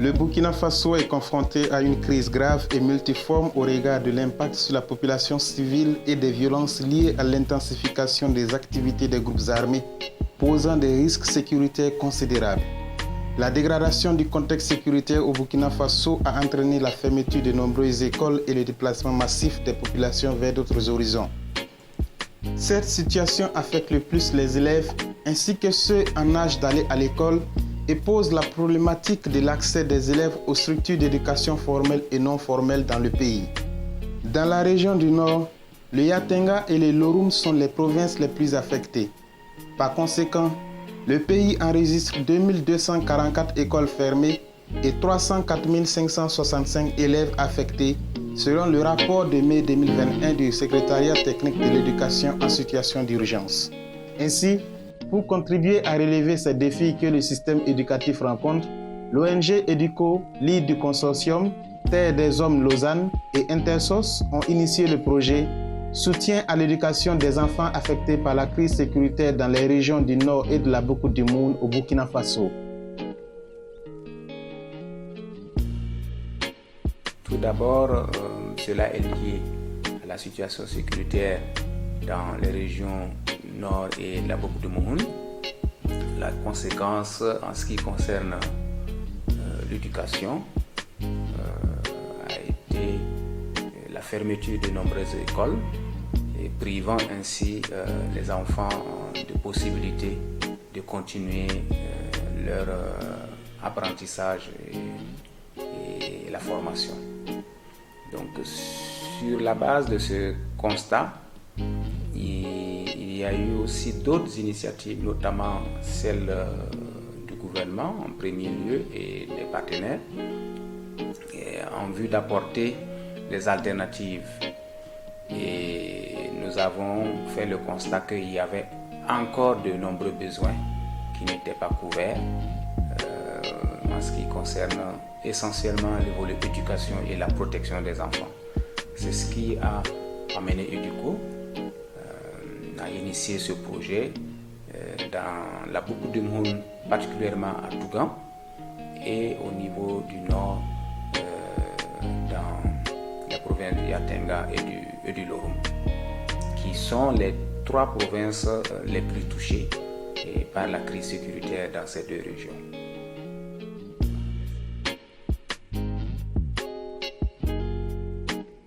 Le Burkina Faso est confronté à une crise grave et multiforme au regard de l'impact sur la population civile et des violences liées à l'intensification des activités des groupes armés, posant des risques sécuritaires considérables. La dégradation du contexte sécuritaire au Burkina Faso a entraîné la fermeture de nombreuses écoles et le déplacement massif des populations vers d'autres horizons. Cette situation affecte le plus les élèves ainsi que ceux en âge d'aller à l'école et pose la problématique de l'accès des élèves aux structures d'éducation formelle et non formelle dans le pays. Dans la région du Nord, le Yatenga et le Loroum sont les provinces les plus affectées. Par conséquent, le pays enregistre 2244 écoles fermées et 304 565 élèves affectés, selon le rapport de mai 2021 du Secrétariat technique de l'éducation en situation d'urgence. Ainsi, pour contribuer à relever ces défis que le système éducatif rencontre, l'ONG Educo, lead du consortium Terre des Hommes Lausanne et Intersos ont initié le projet Soutien à l'éducation des enfants affectés par la crise sécuritaire dans les régions du Nord et de la Bokut-du-Moun au Burkina Faso. Tout d'abord, cela est lié à la situation sécuritaire dans les régions Nord et la Bokut-du-Moun. La conséquence en ce qui concerne l'éducation a été la fermeture de nombreuses écoles et privant ainsi les enfants de possibilités de continuer leur apprentissage et la formation. Donc, sur la base de ce constat, il y a eu aussi d'autres initiatives, notamment celle du gouvernement en premier lieu et des partenaires, en vue d'apporter des alternatives. Et nous avons fait le constat qu'il y avait encore de nombreux besoins qui n'étaient pas couverts en ce qui concerne essentiellement le volet éducation et la protection des enfants. C'est ce qui a amené Educo à initier ce projet dans la Bokut-du-Moun, particulièrement à Tougan, et au niveau du nord dans la province du Yatenga et du Loroum, qui sont les trois provinces les plus touchées par la crise sécuritaire dans ces deux régions.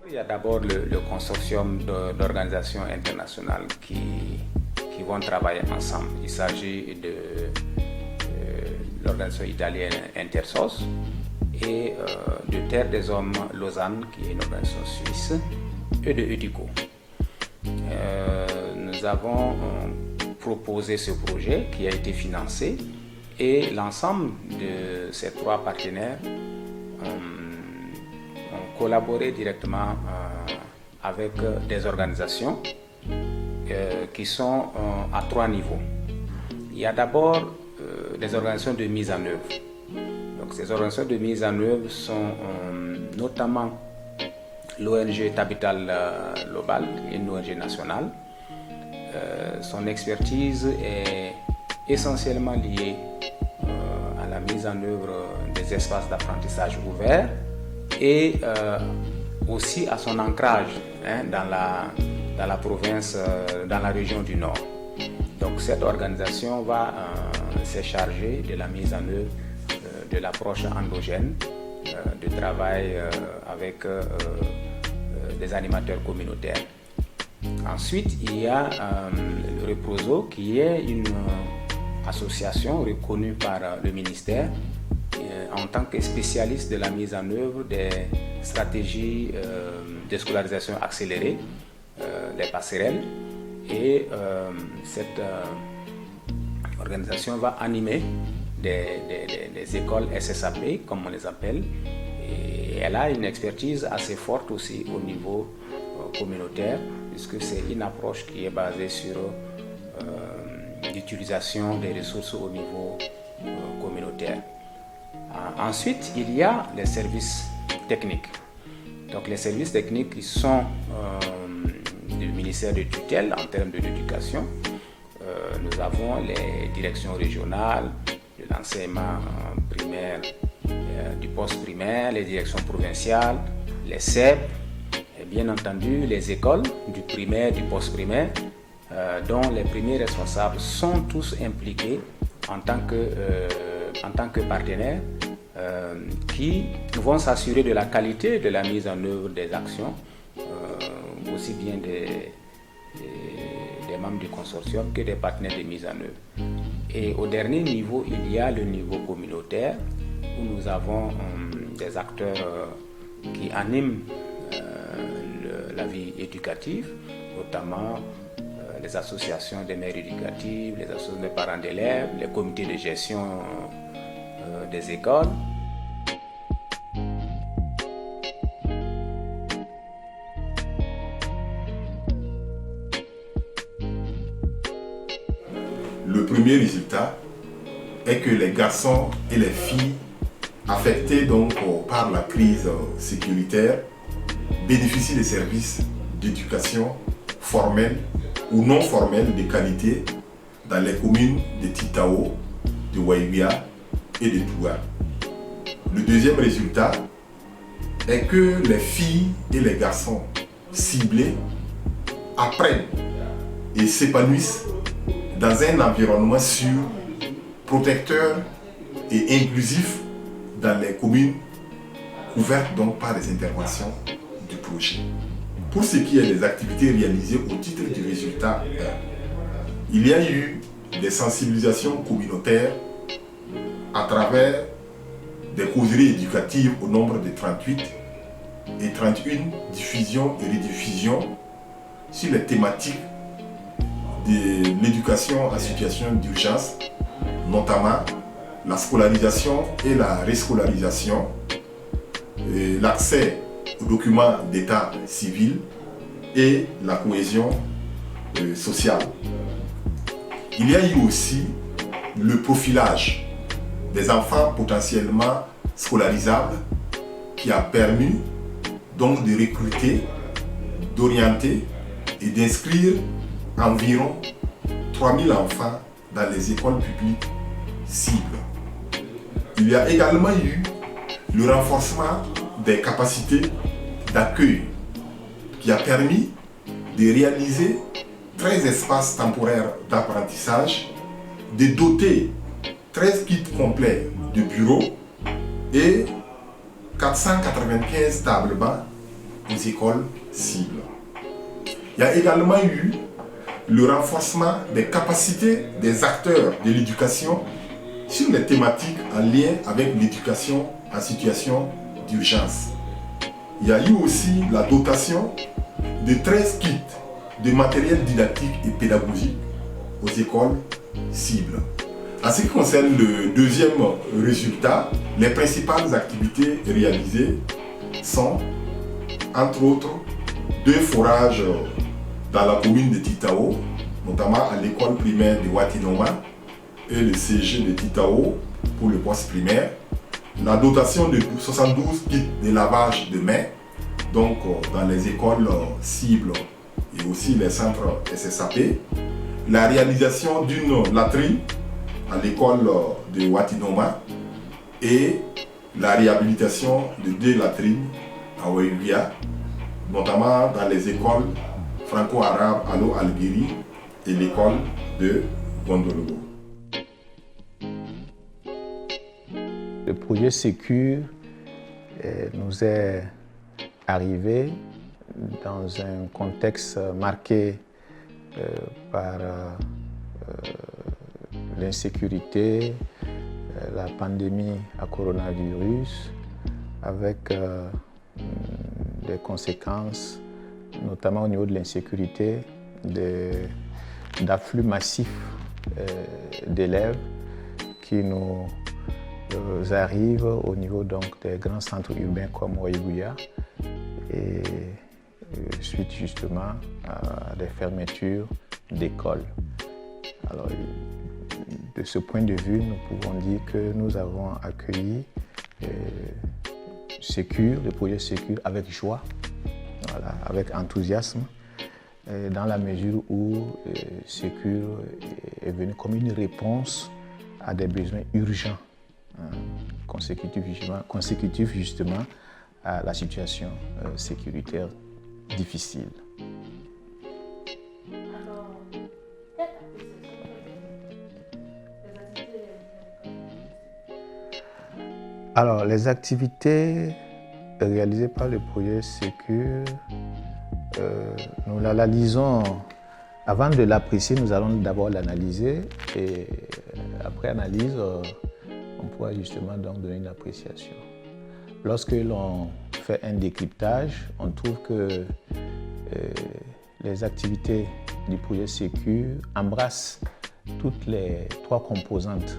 Il y a d'abord le consortium d'organisations internationales qui vont travailler ensemble. Il s'agit de l'organisation italienne Intersos et de Terre des Hommes Lausanne, qui est une organisation suisse, et de Educo. Nous avons proposé ce projet qui a été financé et l'ensemble de ces trois partenaires ont collaboré directement avec des organisations qui sont à trois niveaux. Il y a d'abord des organisations de mise en œuvre. Donc, ces organisations de mise en œuvre sont notamment l'ONG Tabital Global, une ONG nationale. Son expertise est essentiellement liée à la mise en œuvre des espaces d'apprentissage ouverts et aussi à son ancrage dans la province, dans la région du Nord. Donc cette organisation va se charger de la mise en œuvre de l'approche endogène, de travail avec des animateurs communautaires. Ensuite, il y a le Reproso, qui est une association reconnue par le ministère en tant que spécialiste de la mise en œuvre des stratégies de scolarisation accélérée, les passerelles. Et cette organisation va animer des écoles SSAP, comme on les appelle, et elle a une expertise assez forte aussi au niveau communautaire, puisque c'est une approche qui est basée sur l'utilisation des ressources au niveau communautaire. Ensuite, il y a les services techniques. Donc les services techniques qui sont du ministère de tutelle en termes de l'éducation. Nous avons les directions régionales de l'enseignement primaire du poste primaire, les directions provinciales, les CEP, et bien entendu les écoles du primaire, du poste primaire, dont les premiers responsables sont tous impliqués en tant que partenaires qui vont s'assurer de la qualité de la mise en œuvre des actions, aussi bien des membres du consortium que des partenaires de mise en œuvre. Et au dernier niveau, il y a le niveau communautaire où nous avons des acteurs qui animent la vie éducative, notamment les associations des mères éducatives, les associations des parents d'élèves, les comités de gestion des écoles. Le premier résultat est que les garçons et les filles affectés donc par la crise sécuritaire bénéficient des services d'éducation formelle ou non formelle de qualité dans les communes de Titao, de Waïguia et de Touga. Le deuxième résultat est que les filles et les garçons ciblés apprennent et s'épanouissent dans un environnement sûr, protecteur et inclusif dans les communes couvertes donc par les interventions du projet. Pour ce qui est des activités réalisées au titre du résultat 1, il y a eu des sensibilisations communautaires à travers des causeries éducatives au nombre de 38 et 31 diffusions et rediffusions sur les thématiques de l'éducation en situation d'urgence, notamment la scolarisation et la rescolarisation, l'accès aux documents d'état civil et la cohésion sociale. Il y a eu aussi le profilage des enfants potentiellement scolarisables qui a permis donc de recruter, d'orienter et d'inscrire environ 3000 enfants dans les écoles publiques cibles. Il y a également eu le renforcement des capacités d'accueil qui a permis de réaliser 13 espaces temporaires d'apprentissage, de doter 13 kits complets de bureaux et 495 tables bancs aux écoles cibles. Il y a également eu le renforcement des capacités des acteurs de l'éducation sur les thématiques en lien avec l'éducation en situation d'urgence. Il y a eu aussi la dotation de 13 kits de matériel didactique et pédagogique aux écoles cibles. En ce qui concerne le deuxième résultat, les principales activités réalisées sont, entre autres, 2 forages dans la commune de Titao, notamment à l'école primaire de Watinoma et le CG de Titao pour le poste primaire, la dotation de 72 kits de lavage de mains, donc dans les écoles cibles et aussi les centres SSAP, la réalisation d'une latrine à l'école de Watinoma et la réhabilitation de 2 latrines à Waïguia, notamment dans les écoles franco-arabe Allo Albiri et l'école de Gondologo. Le projet Sécure nous est arrivé dans un contexte marqué par l'insécurité, la pandémie à coronavirus, avec des conséquences notamment au niveau de l'insécurité, d'afflux massifs d'élèves qui nous arrivent au niveau donc, des grands centres urbains comme Waïguia et suite justement à des fermetures d'écoles. Alors, de ce point de vue, nous pouvons dire que nous avons accueilli Sécure, le projet Sécure avec joie, voilà, avec enthousiasme, dans la mesure où Sécure est venu comme une réponse à des besoins urgents consécutif justement à la situation sécuritaire difficile. Alors, les activités réalisées par le projet Sécure, nous l'analysons. Avant de l'apprécier, nous allons d'abord l'analyser et après analyse, on pourra justement donc donner une appréciation. Lorsque l'on fait un décryptage, on trouve que les activités du projet Sécure embrassent toutes les 3 composantes,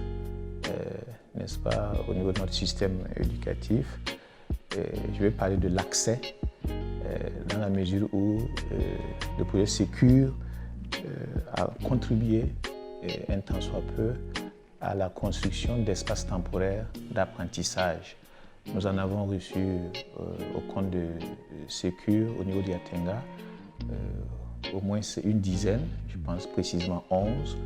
n'est-ce pas, au niveau de notre système éducatif. Je vais parler de l'accès, dans la mesure où le projet Sécure a contribué, un tant soit peu, à la construction d'espaces temporaires d'apprentissage. Nous en avons reçu au compte de Sécure au niveau d'Yatenga, au moins une dizaine, je pense précisément 11,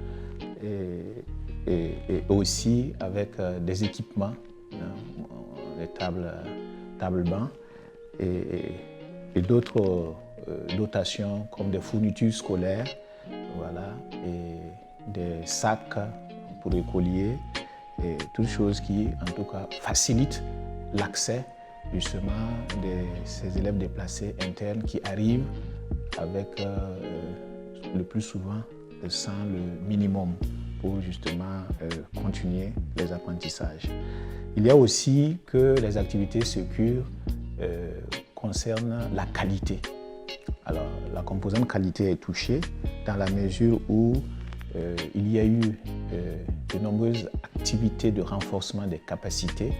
et aussi avec des équipements, des tables bancs et d'autres dotations comme des fournitures scolaires, voilà, et des sacs pour écoliers, et toutes choses qui en tout cas facilitent l'accès justement de ces élèves déplacés internes qui arrivent avec le plus souvent sans le minimum pour justement continuer les apprentissages. Il y a aussi que les activités Sécure concernent la qualité. Alors, la composante qualité est touchée dans la mesure où il y a eu de nombreuses activités de renforcement des capacités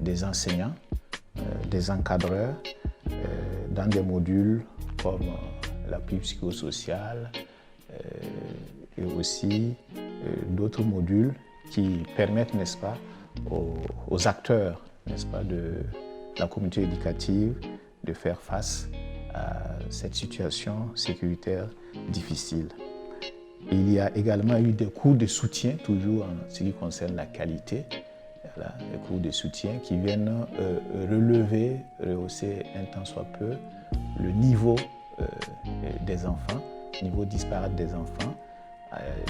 des enseignants, des encadreurs, dans des modules comme l'appui psychosocial et aussi d'autres modules qui permettent, n'est-ce pas, aux acteurs, n'est-ce pas, de la communauté éducative de faire face à cette situation sécuritaire difficile. Il y a également eu des cours de soutien, toujours en ce qui concerne la qualité, voilà, des cours de soutien qui viennent relever, rehausser un tant soit peu le niveau des enfants, niveau disparate des enfants,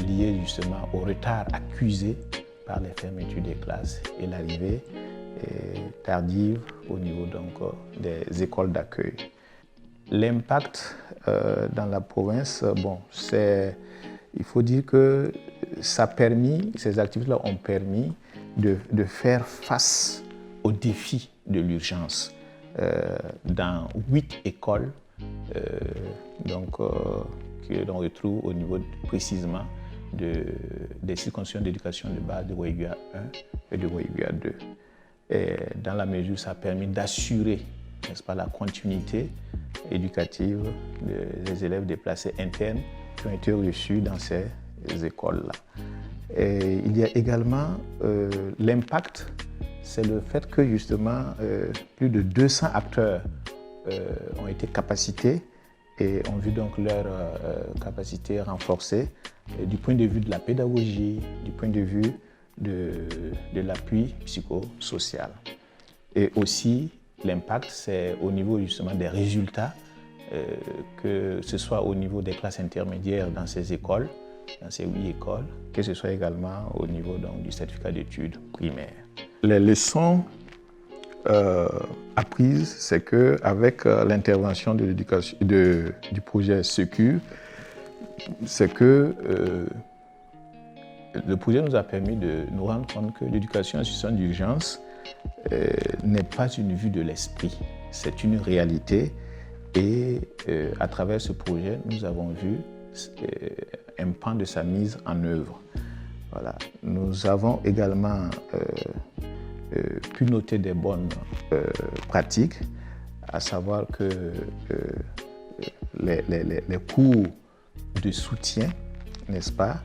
lié justement au retard accusé par les fermetures des classes et l'arrivée tardive au niveau donc des écoles d'accueil. L'impact dans la province, bon, il faut dire que ces activités-là ont permis de faire face aux défis de l'urgence dans 8 écoles que l'on retrouve au niveau précisément des circonscriptions d'éducation de base de Waïguia 1 et de Waïguia 2. Et dans la mesure où ça a permis d'assurer, n'est-ce pas, la continuité éducative des élèves déplacés internes qui ont été reçus dans ces écoles-là. Et il y a également l'impact, c'est le fait que justement plus de 200 acteurs ont été capacités et ont vu donc leur capacité renforcée du point de vue de la pédagogie, du point de vue de l'appui psychosocial. Et aussi, l'impact, c'est au niveau justement des résultats, que ce soit au niveau des classes intermédiaires dans ces écoles, dans ces 8 écoles, que ce soit également au niveau donc, du certificat d'études primaires. Les leçons apprises, c'est qu'avec l'intervention de du projet Sécure, c'est que le projet nous a permis de nous rendre compte que l'éducation en situation d'urgence n'est pas une vue de l'esprit, c'est une réalité. Et à travers ce projet, nous avons vu un pan de sa mise en œuvre. Voilà. Nous avons également pu noter des bonnes pratiques, à savoir que les cours de soutien, n'est-ce pas,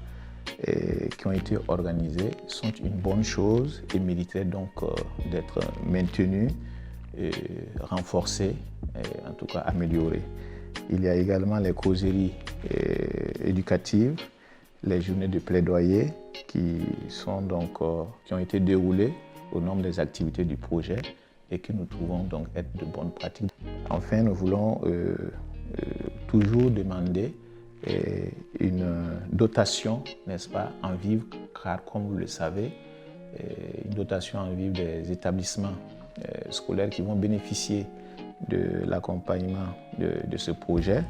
qui ont été organisés sont une bonne chose et mériteraient donc d'être maintenus, renforcés, et en tout cas améliorés. Il y a également les causeries éducatives, les journées de plaidoyer qui ont été déroulées aux normes des activités du projet et que nous trouvons donc être de bonnes pratiques. Enfin, nous voulons toujours demander une dotation, n'est-ce pas, en vivres, car comme vous le savez, une dotation en vivres des établissements scolaires qui vont bénéficier de l'accompagnement de ce projet,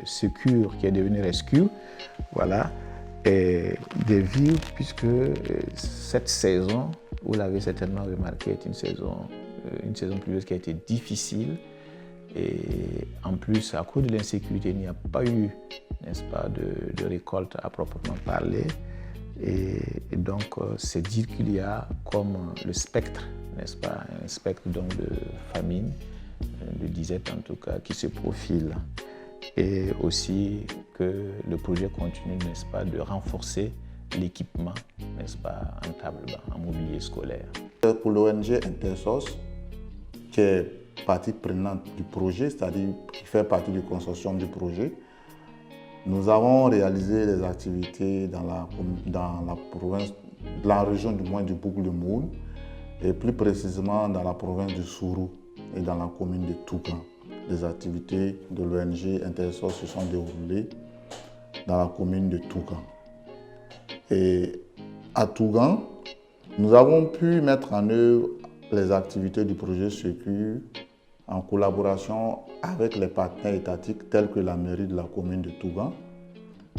Secure qui est devenu Rescue, voilà, et des vivres, puisque cette saison, vous l'avez certainement remarqué, est une saison pluvieuse qui a été difficile. Et en plus, à cause de l'insécurité, il n'y a pas eu, n'est-ce pas, de récolte à proprement parler. Et donc, c'est dire qu'il y a comme le spectre, n'est-ce pas, un spectre donc de famine, de disette en tout cas, qui se profile. Et aussi que le projet continue, n'est-ce pas, de renforcer l'équipement, n'est-ce pas, en table-banc, en mobilier scolaire. Pour l'ONG Intersos, qui est partie prenante du projet, c'est-à-dire qui fait partie du consortium du projet, nous avons réalisé des activités dans la province, dans la région du moins du Boucle-de-Moun, et plus précisément dans la province du Sourou et dans la commune de Tougan. Les activités de l'ONG Intersos se sont déroulées dans la commune de Tougan. Et à Tougan, nous avons pu mettre en œuvre les activités du projet Secure en collaboration avec les partenaires étatiques tels que la mairie de la commune de Tougan,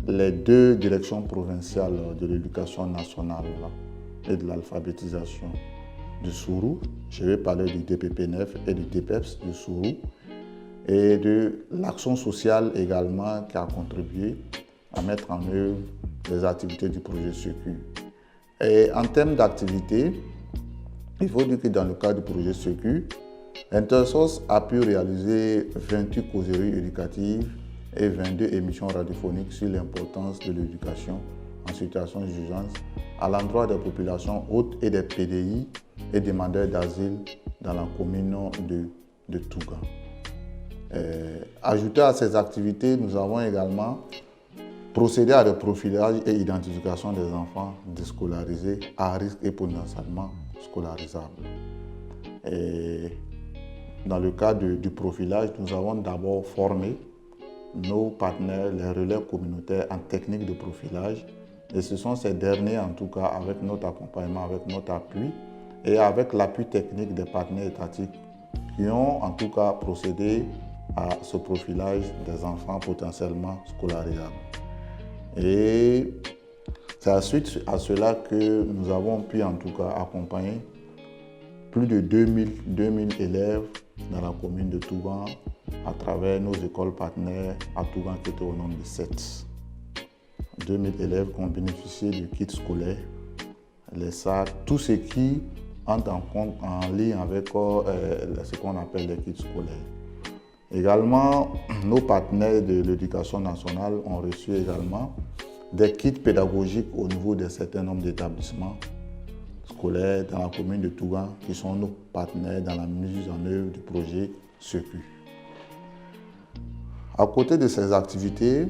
les deux directions provinciales de l'éducation nationale et de l'alphabétisation du Sourou. Je vais parler du DPP9 et du DPEPS du Sourou, et de l'action sociale également qui a contribué à mettre en œuvre les activités du projet Secure. Et en termes d'activités, il faut dire que dans le cadre du projet Secure, Intersos a pu réaliser 28 causeries éducatives et 22 émissions radiophoniques sur l'importance de l'éducation en situation d'urgence à l'endroit des populations hautes et des PDI et demandeurs d'asile dans la commune de Tougan. Ajouté à ces activités, nous avons également procédé à des profilages et identification des enfants déscolarisés à risque et potentiellement scolarisables. Et dans le cadre du profilage, nous avons d'abord formé nos partenaires, les relais communautaires en technique de profilage. Et ce sont ces derniers, en tout cas, avec notre accompagnement, avec notre appui et avec l'appui technique des partenaires étatiques qui ont en tout cas procédé à ce profilage des enfants potentiellement scolarisables. Et c'est à suite à cela que nous avons pu en tout cas accompagner plus de 2000 élèves dans la commune de Tougan à travers nos écoles partenaires à Tougan qui étaient au nombre de 7. 2000 élèves qui ont bénéficié du kit scolaire, les sacs, tout ce qui entre en lien avec ce qu'on appelle les kits scolaires. Également, nos partenaires de l'éducation nationale ont reçu également des kits pédagogiques au niveau d'un certain nombre d'établissements scolaires dans la commune de Tougan qui sont nos partenaires dans la mise en œuvre du projet Secure. À côté de ces activités,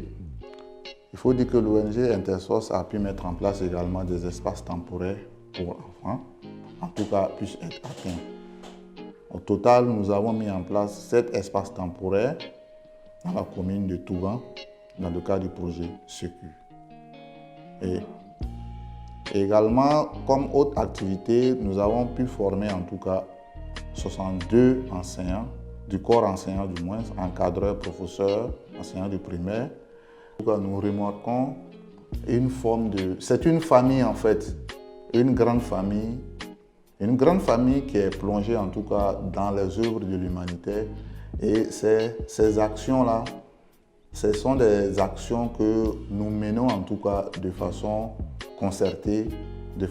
il faut dire que l'ONG Intersos a pu mettre en place également des espaces temporaires pour enfants, en tout cas puissent être atteints. Au total, nous avons mis en place 7 espaces temporaires dans la commune de Tougan dans le cadre du projet Secure. Et également, comme autre activité, nous avons pu former en tout cas 62 enseignants, du corps enseignant du moins, encadreurs, professeurs, enseignants du primaire. En tout cas, nous remarquons une forme de... C'est une famille en fait, une grande famille qui est plongée en tout cas dans les œuvres de l'humanitaire. Et ces actions-là, ce sont des actions que nous menons en tout cas de façon concertée et de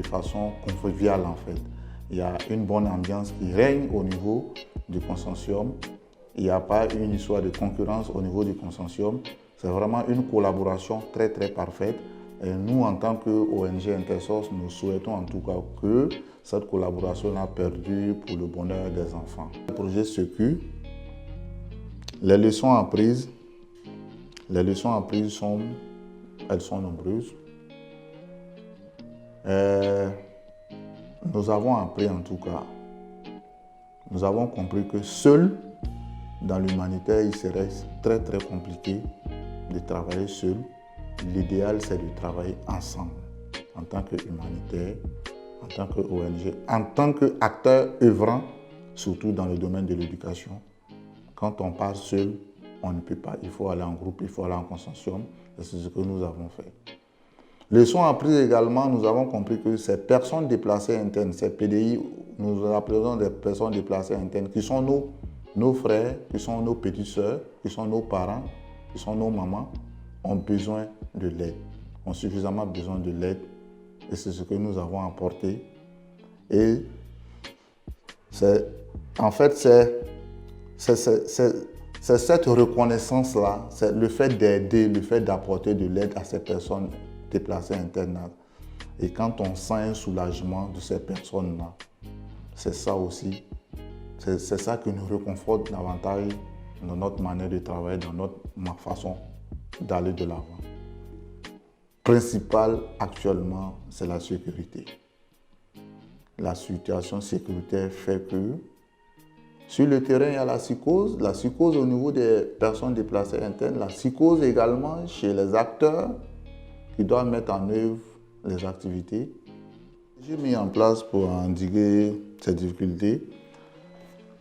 façon conviviale en fait. Il y a une bonne ambiance qui règne au niveau du consortium. Il n'y a pas une histoire de concurrence au niveau du consortium. C'est vraiment une collaboration très très parfaite. Et nous, en tant qu'ONG Intersos, nous souhaitons en tout cas que cette collaboration a perdu pour le bonheur des enfants. Le projet Secure, les leçons apprises elles sont nombreuses. nous avons appris en tout cas, nous avons compris que seul, dans l'humanitaire, il serait très très compliqué de travailler seul. L'idéal, c'est de travailler ensemble, en tant qu'humanitaire, en tant qu'ONG, en tant qu'acteur œuvrant, surtout dans le domaine de l'éducation. Quand on part seul, on ne peut pas. Il faut aller en groupe, il faut aller en consortium. Et c'est ce que nous avons fait. Leçon apprise également, nous avons compris que ces personnes déplacées internes, ces PDI, nous appelons des personnes déplacées internes, qui sont nos frères, qui sont nos petites sœurs, qui sont nos parents, qui sont nos mamans, ont besoin de l'aide, ont suffisamment besoin de l'aide. Et c'est ce que nous avons apporté. Et en fait, c'est cette reconnaissance-là, c'est le fait d'aider, le fait d'apporter de l'aide à ces personnes déplacées internes. Et quand on sent un soulagement de ces personnes-là, c'est ça aussi, c'est ça qui nous réconforte davantage dans notre manière de travailler, dans notre façon d'aller de l'avant. Principal actuellement, c'est la sécurité. La situation sécuritaire fait que sur le terrain, il y a la psychose au niveau des personnes déplacées internes, la psychose également chez les acteurs qui doivent mettre en œuvre les activités. J'ai mis en place pour endiguer ces difficultés,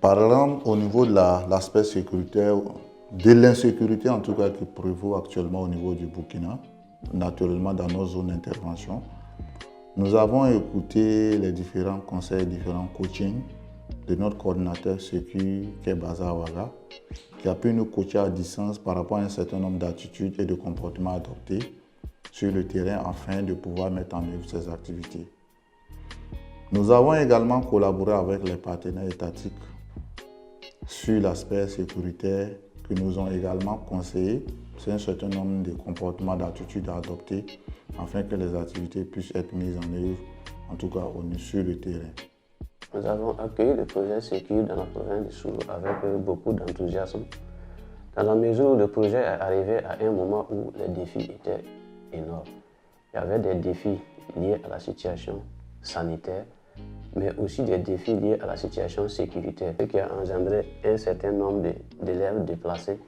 par exemple au niveau de l'aspect sécuritaire, de l'insécurité en tout cas qui prévaut actuellement au niveau du Burkina, naturellement dans nos zones d'intervention. Nous avons écouté les différents conseils, différents coachings de notre coordinateur sécu qui est basé à Ouaga, qui a pu nous coacher à distance par rapport à un certain nombre d'attitudes et de comportements adoptés sur le terrain afin de pouvoir mettre en œuvre ces activités. Nous avons également collaboré avec les partenaires étatiques sur l'aspect sécuritaire qui nous ont également conseillé sur un certain nombre de comportements, d'attitudes à adopter afin que les activités puissent être mises en œuvre, en tout cas sur le terrain. Nous avons accueilli le projet Sécure dans la province du Soul avec beaucoup d'enthousiasme, dans la mesure où le projet est arrivé à un moment où les défis étaient énormes. Il y avait des défis liés à la situation sanitaire, mais aussi des défis liés à la situation sécuritaire, ce qui a engendré un certain nombre d'élèves déplacés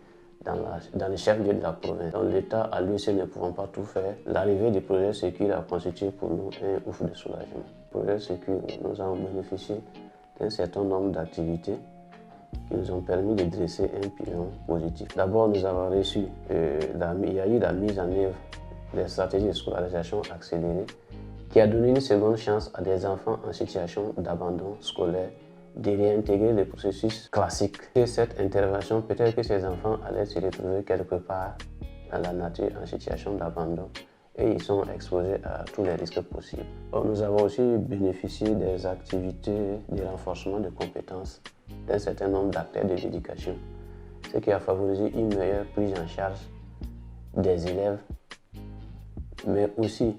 dans les chefs-lieux de la province. Donc l'État à lui seul ne pouvant pas tout faire, l'arrivée du projet Sécure a constitué pour nous un ouf de soulagement. Le projet Sécure, nous avons bénéficié d'un certain nombre d'activités qui nous ont permis de dresser un bilan positif. D'abord, nous avons reçu, il y a eu la mise en œuvre des stratégies de scolarisation accélérée qui a donné une seconde chance à des enfants en situation d'abandon scolaire de réintégrer le processus classique. Et cette intervention, peut-être que ces enfants allaient se retrouver quelque part dans la nature en situation d'abandon et ils sont exposés à tous les risques possibles. Donc, nous avons aussi bénéficié des activités de renforcement de compétences d'un certain nombre d'acteurs de l'éducation, ce qui a favorisé une meilleure prise en charge des élèves, mais aussi,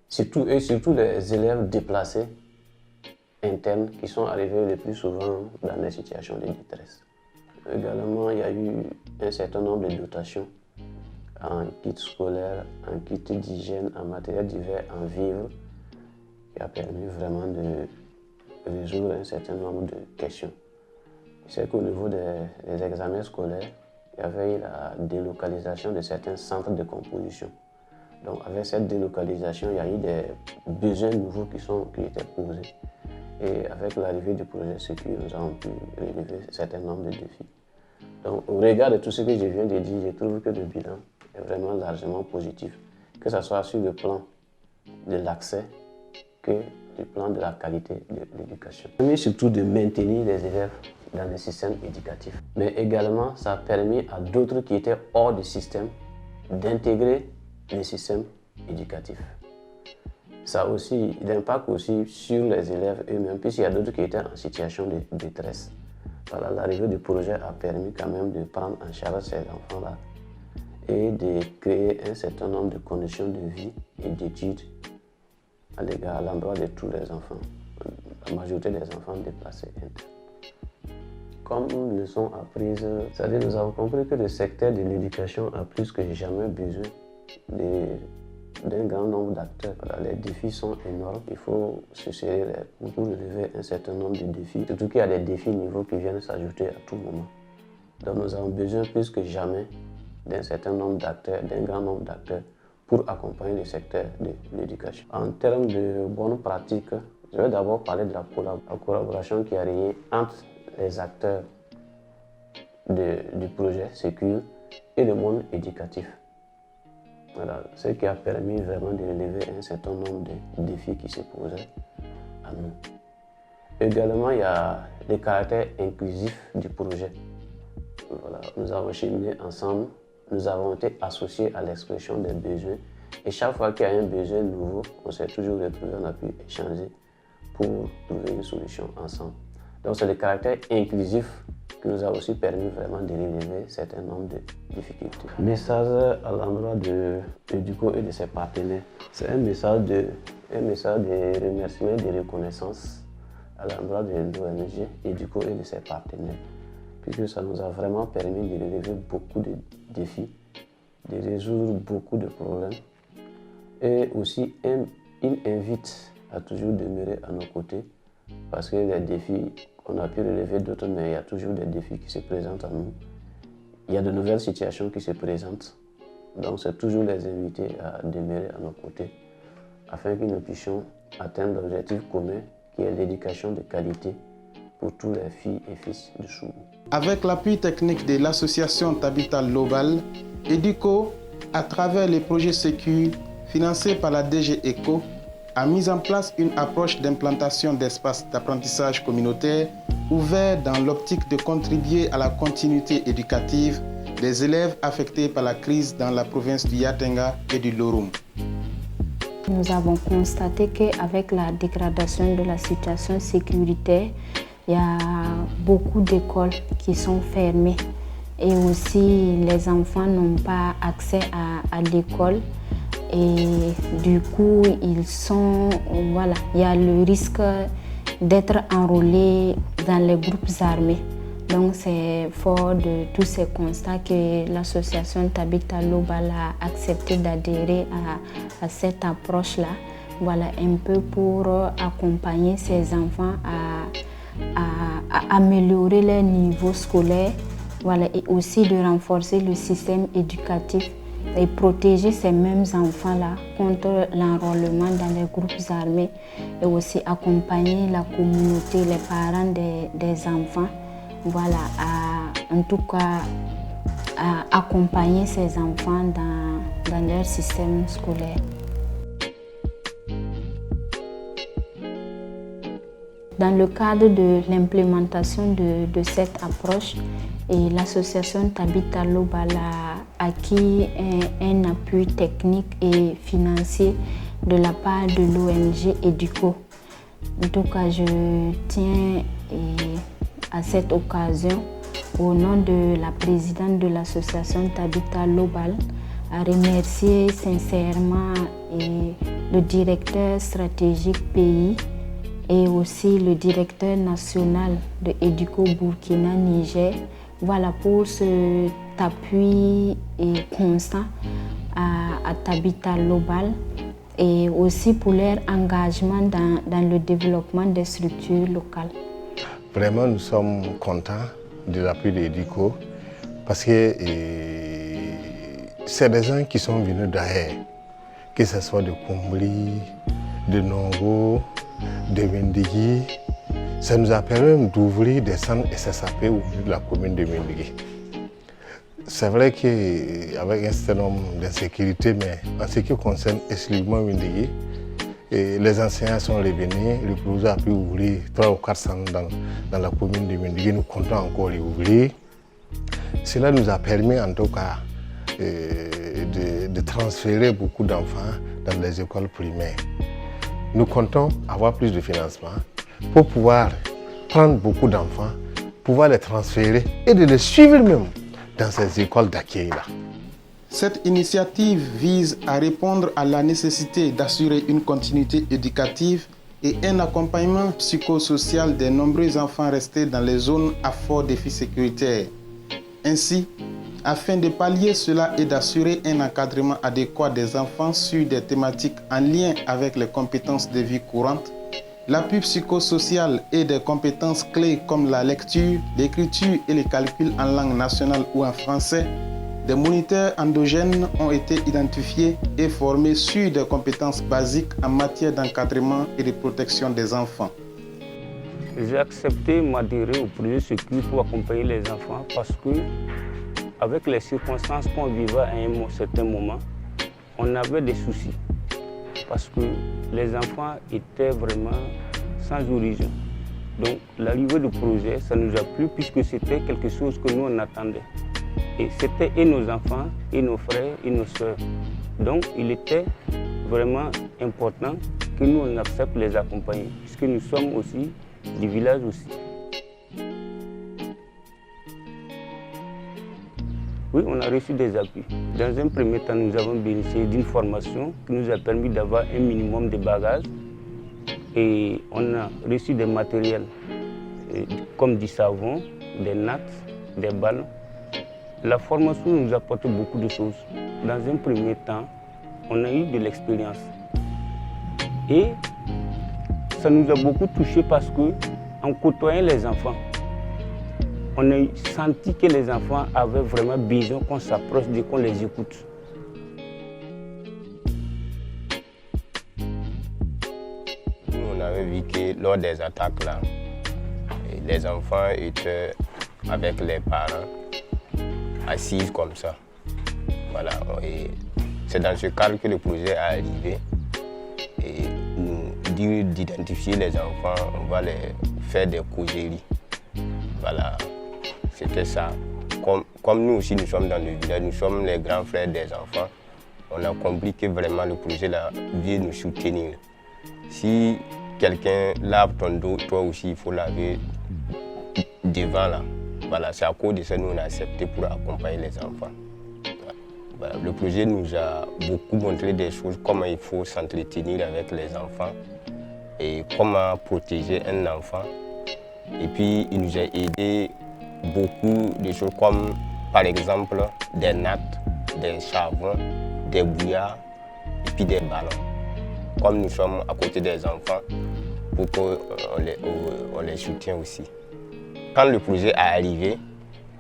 surtout les élèves déplacés internes qui sont arrivés le plus souvent dans des situations de détresse. Également, il y a eu un certain nombre de dotations en kits scolaires, en kits d'hygiène, en matériel divers, en vivres, qui a permis vraiment de résoudre un certain nombre de questions. C'est qu'au niveau des examens scolaires, il y avait eu la délocalisation de certains centres de composition. Donc avec cette délocalisation, il y a eu des besoins nouveaux qui étaient posés. Et avec l'arrivée du projet Sécure, nous avons pu relever un certain nombre de défis. Donc au regard de tout ce que je viens de dire, je trouve que le bilan est vraiment largement positif, que ce soit sur le plan de l'accès que du plan de la qualité de l'éducation. Ça a permis surtout de maintenir les élèves dans le système éducatif. Mais également, ça a permis à d'autres qui étaient hors du système d'intégrer le système éducatif. Ça a aussi l'impact aussi sur les élèves eux-mêmes, puisqu'il y a d'autres qui étaient en situation de détresse. Voilà, l'arrivée du projet a permis quand même de prendre en charge ces enfants-là et de créer un certain nombre de conditions de vie et d'études à l'endroit de tous les enfants, la majorité des enfants déplacés internes. Comme leçon apprise, c'est-à-dire nous avons compris que le secteur de l'éducation a plus que jamais besoin d'un grand nombre d'acteurs. Voilà, les défis sont énormes. Il faut se serrer pour relever un certain nombre de défis. Surtout qu'il y a des défis nouveaux qui viennent s'ajouter à tout moment. Donc nous avons besoin plus que jamais d'un certain nombre d'acteurs, d'un grand nombre d'acteurs pour accompagner le secteur de l'éducation. En termes de bonnes pratiques, je vais d'abord parler de la collaboration qui est régnée entre les acteurs du projet Secure et le monde éducatif. Voilà, ce qui a permis vraiment de relever un certain nombre de défis qui se posaient à nous. Également, il y a le caractère inclusif du projet. Voilà, nous avons cheminé ensemble, nous avons été associés à l'expression des besoins et chaque fois qu'il y a un besoin nouveau, on s'est toujours retrouvés, on a pu échanger pour trouver une solution ensemble. Donc c'est le caractère inclusif qui nous a aussi permis vraiment de relever un certain nombre de difficultés. Message à l'endroit de EDUCO et de ses partenaires. C'est un message de remerciement et de reconnaissance à l'endroit de l'ONG EDUCO et de ses partenaires, puisque ça nous a vraiment permis de relever beaucoup de défis, de résoudre beaucoup de problèmes. Et aussi, il invite à toujours demeurer à nos côtés, parce que les défis, on a pu relever d'autres, mais il y a toujours des défis qui se présentent à nous. Il y a de nouvelles situations qui se présentent. Donc c'est toujours les inviter à demeurer à nos côtés afin que nous puissions atteindre l'objectif commun qui est l'éducation de qualité pour tous les filles et fils du Soumou. Avec l'appui technique de l'association Tabita Global, EDUCO, à travers les projets Secure financés par la DG ECO, a mis en place une approche d'implantation d'espaces d'apprentissage communautaire ouverts dans l'optique de contribuer à la continuité éducative des élèves affectés par la crise dans la province du Yatenga et du Lorum. Nous avons constaté qu'avec la dégradation de la situation sécuritaire, il y a beaucoup d'écoles qui sont fermées et aussi les enfants n'ont pas accès à l'école. Et du coup, il y a le risque d'être enrôlés dans les groupes armés. Donc c'est fort de tous ces constats que l'association Tabita Global a accepté d'adhérer à cette approche-là. Voilà, un peu pour accompagner ces enfants à améliorer leur niveau scolaire, voilà, et aussi de renforcer le système éducatif et protéger ces mêmes enfants-là contre l'enrôlement dans les groupes armés et aussi accompagner la communauté, les parents des enfants, voilà, en tout cas à accompagner ces enfants dans leur système scolaire. Dans le cadre de l'implémentation de cette approche, l'association Tabita Global a acquis un appui technique et financier de la part de l'ONG EDUCO. En tout cas, je tiens à cette occasion, au nom de la présidente de l'association Tabita Global, à remercier sincèrement le directeur stratégique pays et aussi le directeur national de EDUCO Burkina Niger, voilà, pour cet appui constant à Tabita Global et aussi pour leur engagement dans le développement des structures locales. Vraiment, nous sommes contents de l'appui de EDUCO parce que c'est des gens qui sont venus d'ailleurs, que ce soit de Kumbri, de Nongo, de Mendigui. Ça nous a permis d'ouvrir des centres SSAP au niveau de la commune de Mendigui. C'est vrai qu'avec un certain nombre d'insécurités, mais en ce qui concerne exclusivement Mendigui, les enseignants sont revenus, le projet a pu ouvrir 3 ou 4 centres dans la commune de Mendigui. Nous comptons encore les ouvrir. Cela nous a permis en tout cas de transférer beaucoup d'enfants dans les écoles primaires. Nous comptons avoir plus de financement pour pouvoir prendre beaucoup d'enfants, pouvoir les transférer et de les suivre même dans ces écoles d'accueil-là. Cette initiative vise à répondre à la nécessité d'assurer une continuité éducative et un accompagnement psychosocial des nombreux enfants restés dans les zones à fort défi sécuritaire. Ainsi, afin de pallier cela et d'assurer un encadrement adéquat des enfants sur des thématiques en lien avec les compétences de vie courante, l'appui psychosocial et des compétences clés comme la lecture, l'écriture et les calculs en langue nationale ou en français, des moniteurs endogènes ont été identifiés et formés sur des compétences basiques en matière d'encadrement et de protection des enfants. J'ai accepté m'adhérer au projet Secure pour accompagner les enfants parce que, avec les circonstances qu'on vivait à un certain moment, on avait des soucis. Parce que les enfants étaient vraiment sans horizon. Donc l'arrivée du projet, ça nous a plu puisque c'était quelque chose que nous on attendait. Et c'était et nos enfants, et nos frères, et nos soeurs. Donc il était vraiment important que nous on accepte les accompagner, puisque nous sommes aussi du village aussi. Oui, on a reçu des appuis. Dans un premier temps, nous avons bénéficié d'une formation qui nous a permis d'avoir un minimum de bagages. Et on a reçu des matériels comme du savon, des nattes, des ballons. La formation nous a apporté beaucoup de choses. Dans un premier temps, on a eu de l'expérience. Et ça nous a beaucoup touché parce qu'en côtoyant les enfants, on a senti que les enfants avaient vraiment besoin qu'on s'approche et qu'on les écoute. Nous, on avait vu que lors des attaques, là, les enfants étaient avec les parents, assis comme ça. Voilà. Et c'est dans ce cadre que le projet est arrivé. Et nous dit d'identifier les enfants, on va les faire des causeries. Voilà. C'était ça. Comme nous aussi, nous sommes dans le village, nous sommes les grands frères des enfants. On a compris que vraiment le projet là vient nous soutenir. Si quelqu'un lave ton dos, toi aussi, il faut laver devant là. Voilà, c'est à cause de ça que nous on a accepté pour accompagner les enfants. Voilà, le projet nous a beaucoup montré des choses, comment il faut s'entretenir avec les enfants et comment protéger un enfant. Et puis il nous a aidé beaucoup de choses comme par exemple des nattes, des savons, des bouillards et puis des ballons. Comme nous sommes à côté des enfants, pour qu'on les soutienne aussi. Quand le projet est arrivé,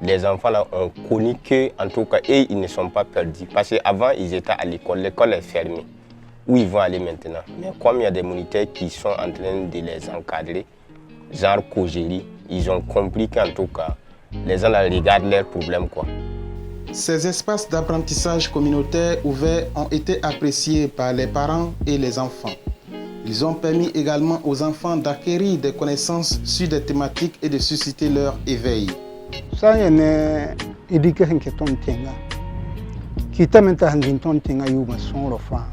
les enfants là ont connu qu'en tout cas, ils ne sont pas perdus. Parce qu'avant, ils étaient à l'école est fermée. Où ils vont aller maintenant? Mais comme il y a des moniteurs qui sont en train de les encadrer, genre causerie, ils ont compris qu'en tout cas, les gens là regardent leurs problèmes, quoi. Ces espaces d'apprentissage communautaire ouverts ont été appréciés par les parents et les enfants. Ils ont permis également aux enfants d'acquérir des connaissances sur des thématiques et de susciter leur éveil. Ça y est, éducation qui tombe tenga. Qui t'a mis à un ton tenga yuma son refa.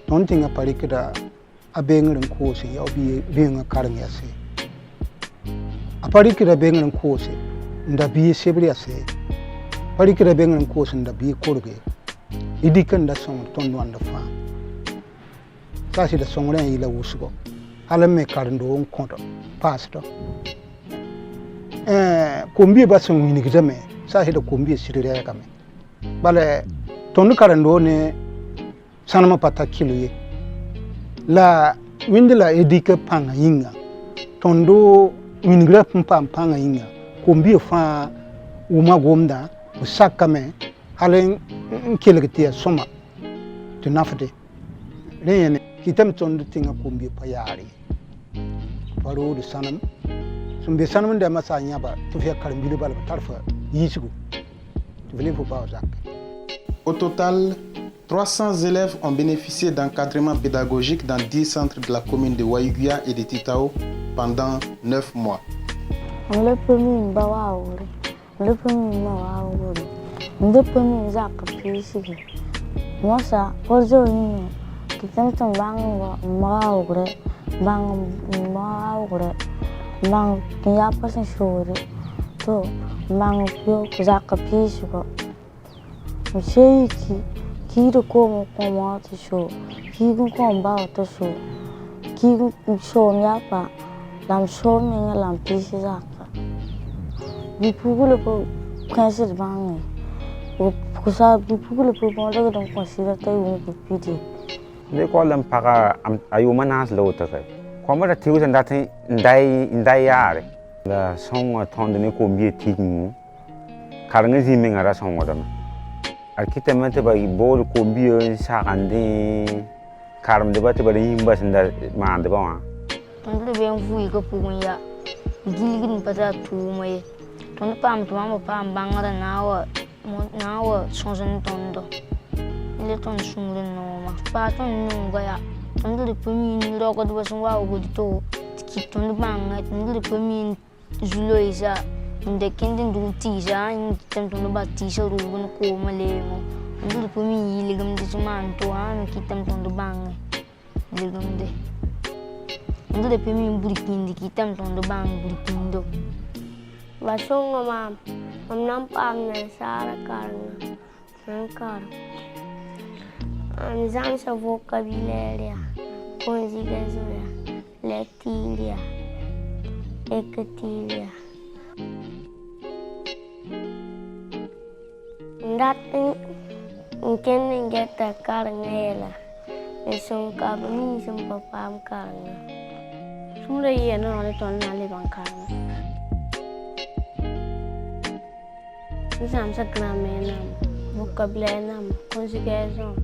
Ton tenga parikira a bengal en cause ya bien a carniase. A parikira bengal en cause, nda bi sebriase. Parikira bengal en cause nda bi corbe. Éducation da son ton no anda fa. Ça c'est le son là il a usgo. Alors me carndo on compte pasto. Kombi ba son wini gidame. Ça c'est le kombi sirire kame. Bale ton carndo ne sanama pata kilo la windela edike panga yinga. Tondo wini gra panga yinga. Kombi fa uma gomda usakame. Halen kilgetia soma. Tu nafde. Rien. Kita mtondo tinga kumbi payari. Paro de sanam. Sumbe sanam de masa nyaba. Tu fais karambili bal tarfa yisigu. Tu venez pour pas Au total, 300 élèves ont bénéficié d'encadrement pédagogique dans 10 centres de la commune de Waiguia et de Titao pendant 9 mois. Le premier bawaouri. Le premier bawaouri. Le premier zakapisi. Moi ça, aujourd'hui. Kita macam bang ya pas sore to bang yo zaka pisu ko sei ki do ko to show ki ko ba to show ki show ya pa lam show me lam pisu zaka bi pugulo ko kanser bang Pour ça, pour le propre, donc considère que vous pouvez dire. Les colons para ayumanas l'autre. Comment la théorie d'ayare la son tonde ne combien tignou car ne ziming à la son madame. Architecte ba ibol combien sarande car me débattre ba yimba senda ma de ba. Tonde bien fouille que pour ya. Gilgin pas tout mais tonde pam to ma pam bangara nawa sonzen tondo. Le ton sungre no ma pa ton nunga ya. Tonde le premier logo de son wa go to ki tonde banga tonde le premier zulo isa inde kendin du tisa in tem tonde ba tisa ru no ko malemo tonde le premier legam de man to an ki tem tonde banga legam de tonde le premier burikindi ki tem tonde bang burikindo ba songa mam nam pam na sara karna sankar Anzansa vocabulaire, conjugação, letília, ecatília. Dating mungkin kita karena esok kami sempat paham karena. Semua iya no oleh tuan nali bang karena. Ini samsa grammar nam, vocabulaire nam, conjugação.